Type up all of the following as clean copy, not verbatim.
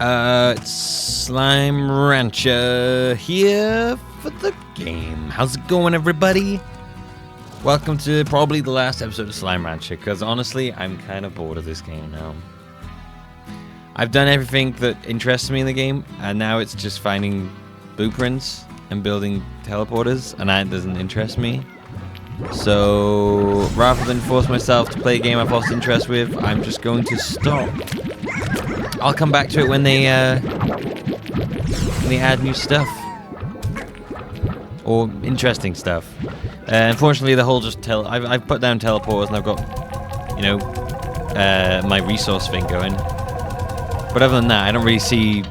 It's Slime Rancher here for the game. How's it going, everybody? Welcome to probably the last episode of Slime Rancher, because honestly, I'm kind of bored of this game now. I've done everything that interests me in the game, and now it's just finding blueprints and building teleporters, and that doesn't interest me. So, rather than force myself to play a game I've lost interest with, I'm just going to stop. I'll come back to it when they add new stuff. Or interesting stuff. Unfortunately, the whole I've put down teleporters and I've got, you know, my resource thing going. But other than that, I don't really see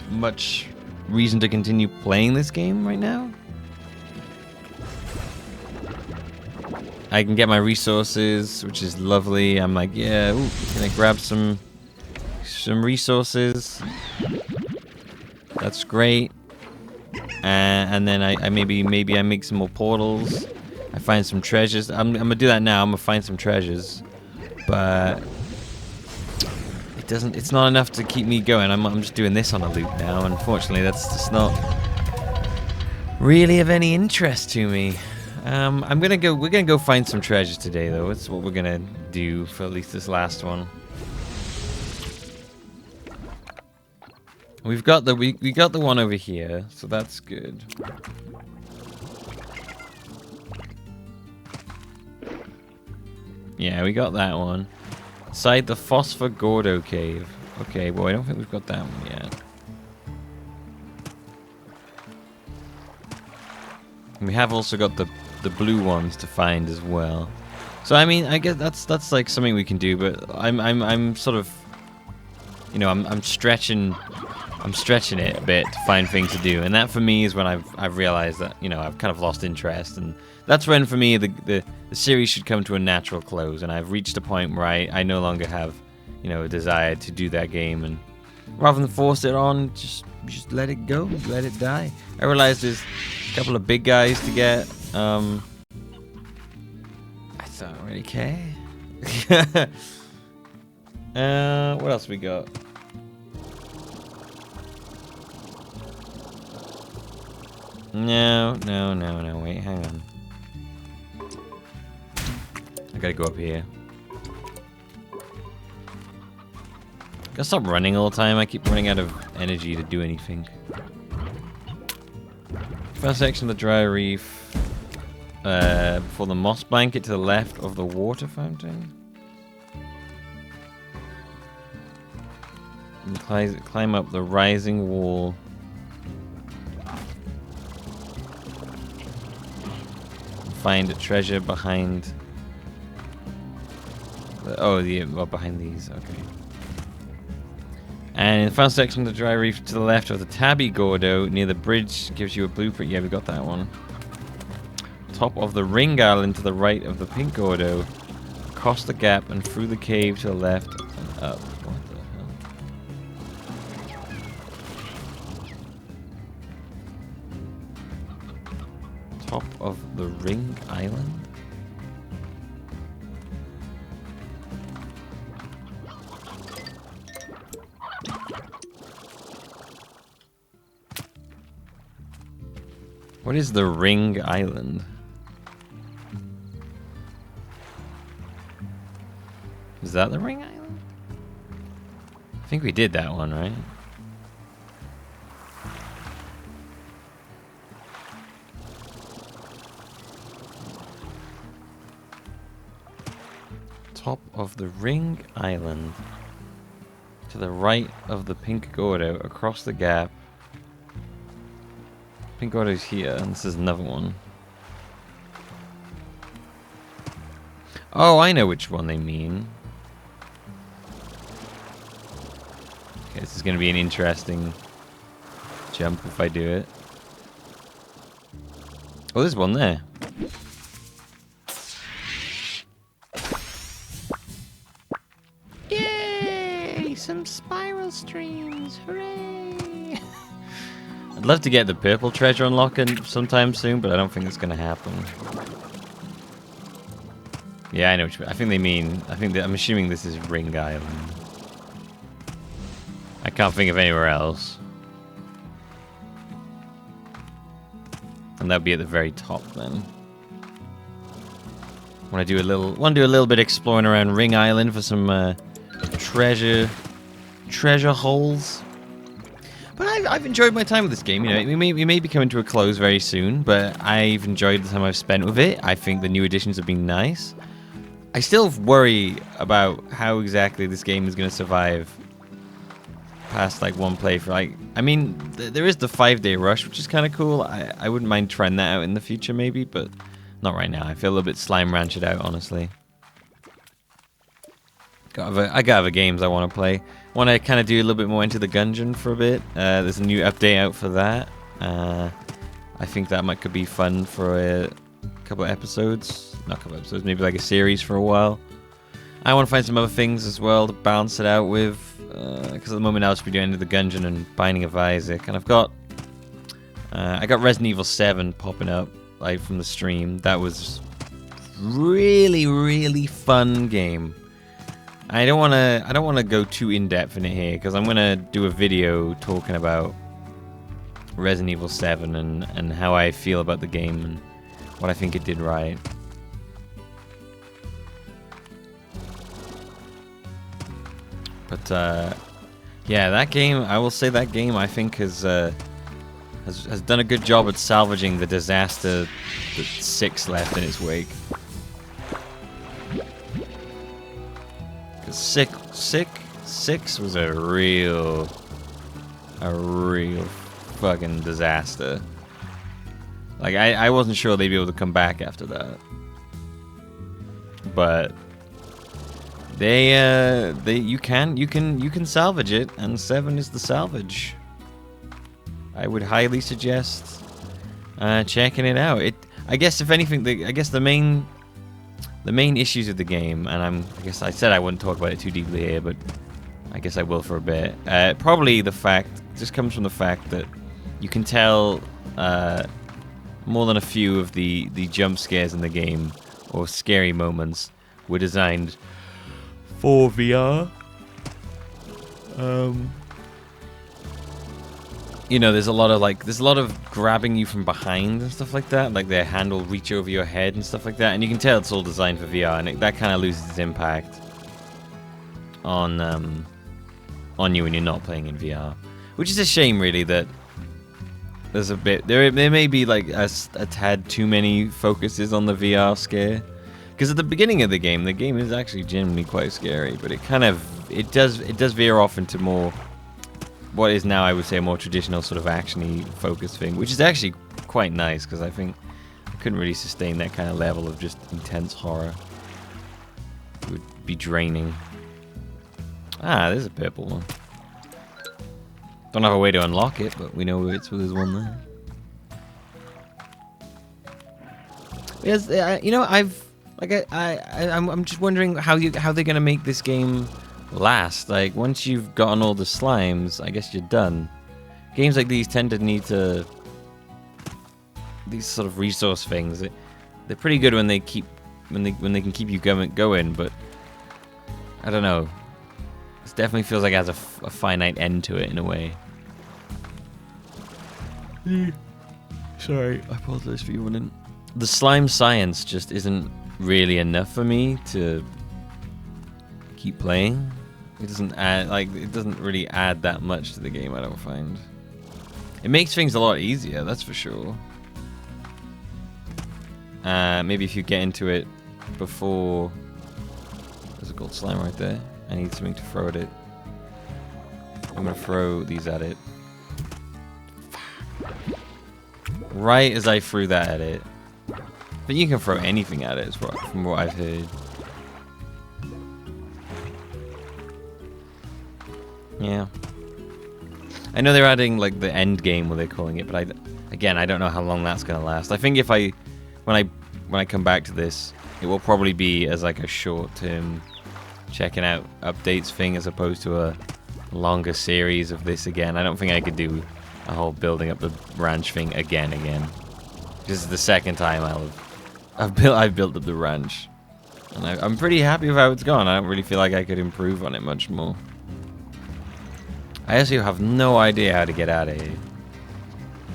much reason to continue playing this game right now. I can get my resources, which is lovely. I'm like, yeah, ooh, gonna grab some resources. That's great. And then I maybe I make some more portals. I find some treasures. I'm gonna do that now. I'm gonna find some treasures, but it's not enough to keep me going. I'm just doing this on a loop now. Unfortunately, that's just not really of any interest to me. We're gonna go find some treasures today, though. That's what we're gonna do for at least this last one. We've got we got the one over here, so that's good. Yeah, we got that one. Inside the Phosphor Gordo cave. Okay, well, I don't think we've got that one yet. And we have also got the blue ones to find as well. So I mean, I guess that's like something we can do, but I'm sort of, you know, I'm stretching it a bit to find things to do, and that for me is when I've realized that, you know, I've kind of lost interest, and that's when for me the series should come to a natural close, and I've reached a point where I no longer have, you know, a desire to do that game, and rather than force it on, just let it go, let it die. I realized there's a couple of big guys to get. I don't really care. What else we got? No, wait, hang on. I gotta go up here. Gotta stop running all the time. I keep running out of energy to do anything. First section of the dry reef. For the moss blanket to the left of the water fountain. And climb up the rising wall. Find a treasure behind. Behind these. Okay. And in the final section of the dry reef to the left of the Tabby Gordo, near the bridge, gives you a blueprint. Yeah, we got that one. Top of the Ring Island to the right of the Pink Gordo, across the gap and through the cave to the left and up. What the hell? Top of the Ring Island? What is the Ring Island? Is that the Ring Island? I think we did that one, right? Top of the Ring Island. To the right of the Pink Gordo, across the gap. Pink Gordo's here, and this is another one. Oh, I know which one they mean. Okay, this is going to be an interesting jump if I do it. Oh, there's one there. Yay! Some spiral streams! Hooray! I'd love to get the purple treasure unlocking sometime soon, but I don't think it's going to happen. Yeah, I know what you mean. I think they mean... I'm assuming this is Ring Island. I can't think of anywhere else. And that'd be at the very top then. Want to do a little bit exploring around Ring Island for some treasure holes. But I've enjoyed my time with this game. You know, we may be coming to a close very soon, but I've enjoyed the time I've spent with it. I think the new additions have been nice. I still worry about how exactly this game is going to survive past like one playthrough. Like, I mean, there is the 5-day rush, which is kind of cool. I wouldn't mind trying that out in the future, maybe, but not right now. I feel a little bit slime ranched out, honestly. I got other games I want to play. Want to kind of do a little bit more into the Gungeon for a bit. There's a new update out for that. I think that could be fun for a couple of episodes. Not a couple of episodes, maybe like a series for a while. I want to find some other things as well to balance it out with. Because at the moment I'll just be doing Into the Gungeon and Binding of Isaac. And I got Resident Evil 7 popping up like from the stream. That was really, really fun game. I don't want to go too in depth in it here because I'm gonna do a video talking about Resident Evil 7 and how I feel about the game and what I think it did right. But yeah, that game, I will say that game I think has done a good job at salvaging the disaster that 6 left in its wake. Because 6 was a real fucking disaster. Like I wasn't sure they'd be able to come back after that, but you can salvage it, and 7 is the salvage. I would highly suggest checking it out. I guess if anything, the main issues of the game, and I guess I said I wouldn't talk about it too deeply here, but I guess I will for a bit. Probably just comes from the fact that you can tell more than a few of the jump scares in the game or scary moments were designed for VR. You know, there's a lot of grabbing you from behind and stuff like that, like their hand will reach over your head and stuff like that, and you can tell it's all designed for VR, and that kind of loses its impact on you when you're not playing in VR, which is a shame, really. That there's a bit there may be like a tad too many focuses on the VR scare, because at the beginning of the game is actually genuinely quite scary, but it does veer off into more what is now, I would say, a more traditional sort of action-y focus thing, which is actually quite nice, because I think I couldn't really sustain that kind of level of just intense horror. It would be draining. Ah, there's a purple one. Don't have a way to unlock it, but we know there's one there. Yes, you know, I'm just wondering how they're gonna make this game last. Like, once you've gotten all the slimes, I guess you're done. Games like these tend to need these sort of resource things. They're pretty good when they can keep you going, but I don't know. It definitely feels like it has a finite end to it in a way. Sorry, I apologize for yawning. The slime science just isn't really enough for me to keep playing. It doesn't really add that much to the game, I don't find. It makes things a lot easier, that's for sure. Maybe if you get into it before... There's a gold slime right there. I need something to throw at it. I'm gonna throw these at it. Right as I threw that at it. But you can throw anything at it, from what I've heard. Yeah. I know they're adding like the end game, what they're calling it, but I don't know how long that's gonna last. I think when I come back to this, it will probably be as like a short-term checking out updates thing as opposed to a longer series of this again. I don't think I could do a whole building up the ranch thing again. This is the second time I've built up the ranch, and I'm pretty happy with how it's gone. I don't really feel like I could improve on it much more. I actually have no idea how to get out of here.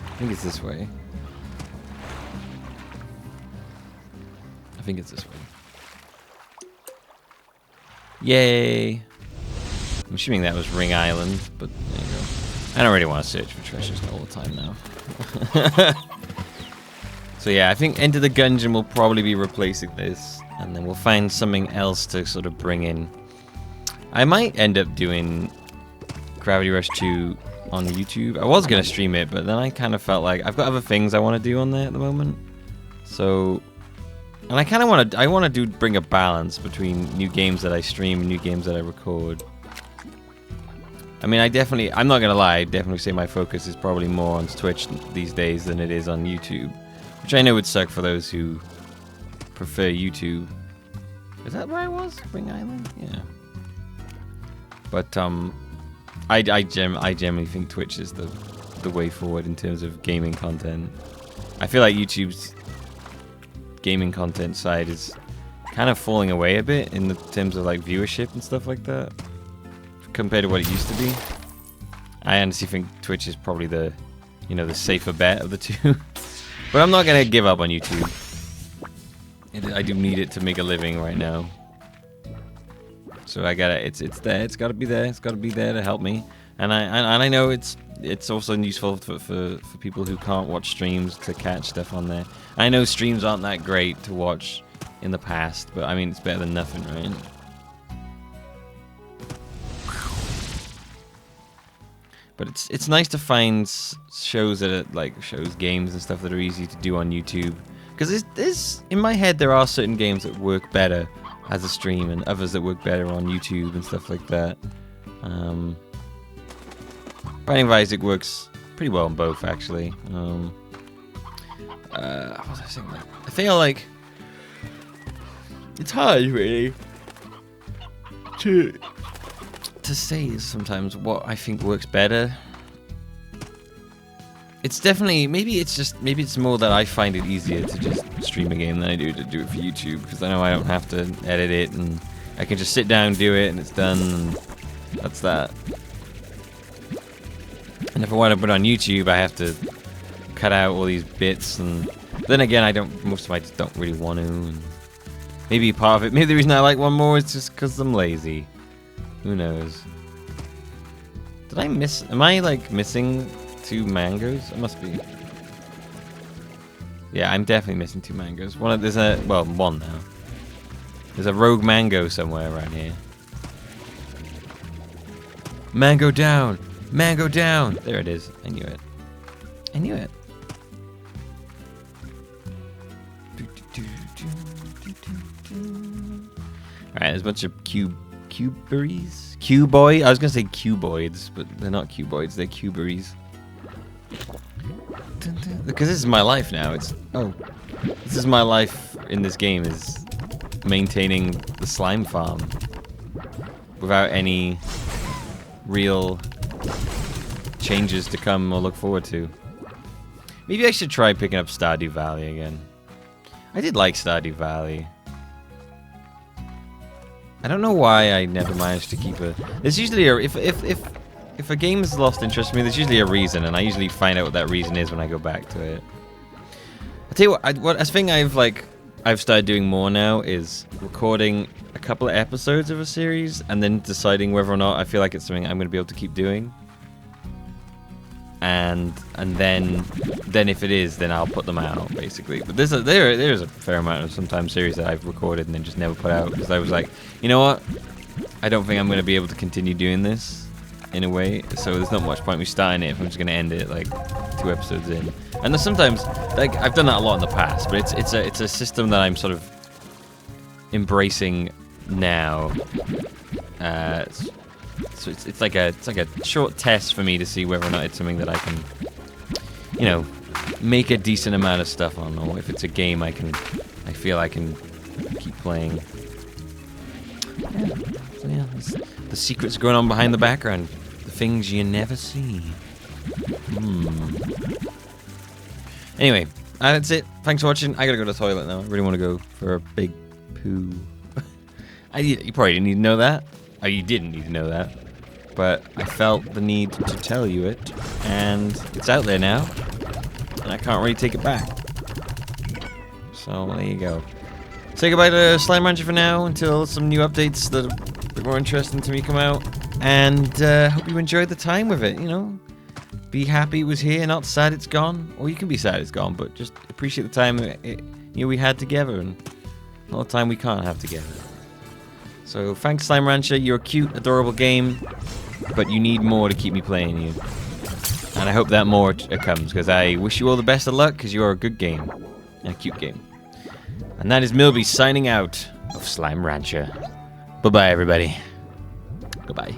I think it's this way. I think it's this way. Yay! I'm assuming that was Ring Island, but there you go. I don't really want to search for treasures all the time now. So yeah, I think Enter the Gungeon will probably be replacing this, and then we'll find something else to sort of bring in. I might end up doing Gravity Rush 2 on YouTube. I was going to stream it, but then I kind of felt like I've got other things I want to do on there at the moment. So, and I kind of want to bring a balance between new games that I stream and new games that I record. I mean, I'm not going to lie, I definitely say my focus is probably more on Twitch these days than it is on YouTube. Which I know would suck for those who prefer YouTube. Is that where I was? Ring Island? Yeah. But, I generally think Twitch is the way forward in terms of gaming content. I feel like YouTube's gaming content side is kind of falling away a bit in the terms of like viewership and stuff like that compared to what it used to be. I honestly think Twitch is probably the safer bet of the two. But I'm not gonna give up on YouTube. I do need it to make a living right now. So I gotta, it's there. It's gotta be there. It's gotta be there to help me. And I know it's also useful for people who can't watch streams to catch stuff on there. I know streams aren't that great to watch in the past, but I mean it's better than nothing, right? But it's nice to find shows that are games and stuff that are easy to do on YouTube. Because there's in my head there are certain games that work better as a stream and others that work better on YouTube and stuff like that. Binding of Isaac works pretty well on both actually. What was I saying? I feel like it's hard really to say sometimes what I think works better. It's definitely maybe it's more that I find it easier to just stream a game than I do to do it for YouTube, because I know I don't have to edit it and I can just sit down, do it, and it's done, and that's that. And if I want to put it on YouTube, I have to cut out all these bits, and then again, most of I just don't really want to. And maybe part of it, maybe the reason I like one more is just because I'm lazy. Who knows? Am I like missing 2 mangoes? I must be. Yeah, I'm definitely missing 2 mangoes. One now. There's a rogue mango somewhere around here. Mango down! Mango down! There it is. I knew it. I knew it. Alright, there's a bunch of cuberies? Cuboid? I was gonna say cuboids, but they're not cuboids, they're cuberies. Because this is my life now. This is my life in this game, is maintaining the slime farm without any real changes to come or look forward to. Maybe I should try picking up Stardew Valley again. I did like Stardew Valley. I don't know why I never managed to keep it. There's usually if a game has lost interest in me, there's usually a reason, and I usually find out what that reason is when I go back to it. I tell you what, a thing I've started doing more now is recording a couple of episodes of a series and then deciding whether or not I feel like it's something I'm going to be able to keep doing. And then if it is, then I'll put them out basically. But there's a fair amount of sometimes series that I've recorded and then just never put out because I was like, you know what? I don't think I'm going to be able to continue doing this in a way. So there's not much point me starting it if I'm just going to end it like 2 episodes in. And there's sometimes like I've done that a lot in the past, but it's a system that I'm sort of embracing now. So it's like a short test for me to see whether or not it's something that I can, make a decent amount of stuff on, or if it's a game I feel I can keep playing. Yeah. So yeah, the secrets going on behind the background, the things you never see. Anyway, that's it. Thanks for watching. I gotta go to the toilet now. I really want to go for a big poo. You probably didn't need to know that. Oh, you didn't need to know that. but I felt the need to tell you it, and it's out there now, and I can't really take it back. So there you go. Say goodbye to Slime Rancher for now until some new updates that are a bit more interesting to me come out, and hope you enjoyed the time with it. You know, be happy it was here, not sad it's gone, or you can be sad it's gone, but just appreciate the time we had together, and all the time we can't have together. So thanks, Slime Rancher. You're a cute, adorable game, but you need more to keep me playing you. And I hope that more comes, because I wish you all the best of luck, because you're a good game and a cute game. And that is Millbee signing out of Slime Rancher. Bye-bye, everybody. Goodbye.